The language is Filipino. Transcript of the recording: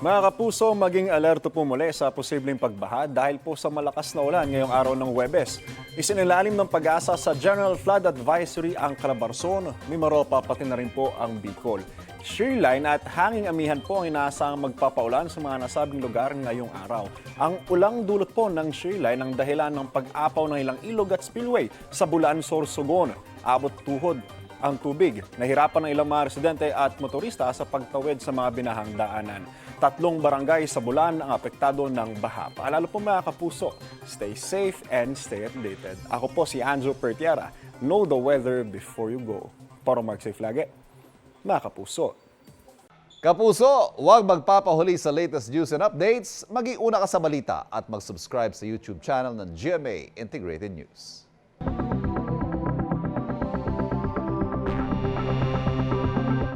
Mga kapuso, maging alerto po muli sa posibleng pagbaha dahil po sa malakas na ulan ngayong araw ng Huwebes. Isinilalim ng Pag-asa sa General Flood Advisory ang Calabarzon, Mimaropa pati na rin po ang Bicol. Shearline at hanging amihan po ang inaasahang magpapaulan sa mga nasabing lugar ngayong araw. Ang ulang dulot po ng shearline ang dahilan ng pag-apaw ng ilang ilog at spillway sa Bulaan, Sorsogon. Abot tuhod ang tubig. Nahirapan ng ilang mga residente at motorista sa pagtawid sa mga binahang daanan. 3 barangay sa Bulan ang apektado ng baha. Paalala po mga kapuso, stay safe and stay updated. Ako po si Andrew Pertiera. Know the weather before you go. Para mag-safe lagi, mga kapuso. Kapuso, huwag magpapahuli sa latest news and updates. Mag-iuna ka sa balita at mag-subscribe sa YouTube channel ng GMA Integrated News.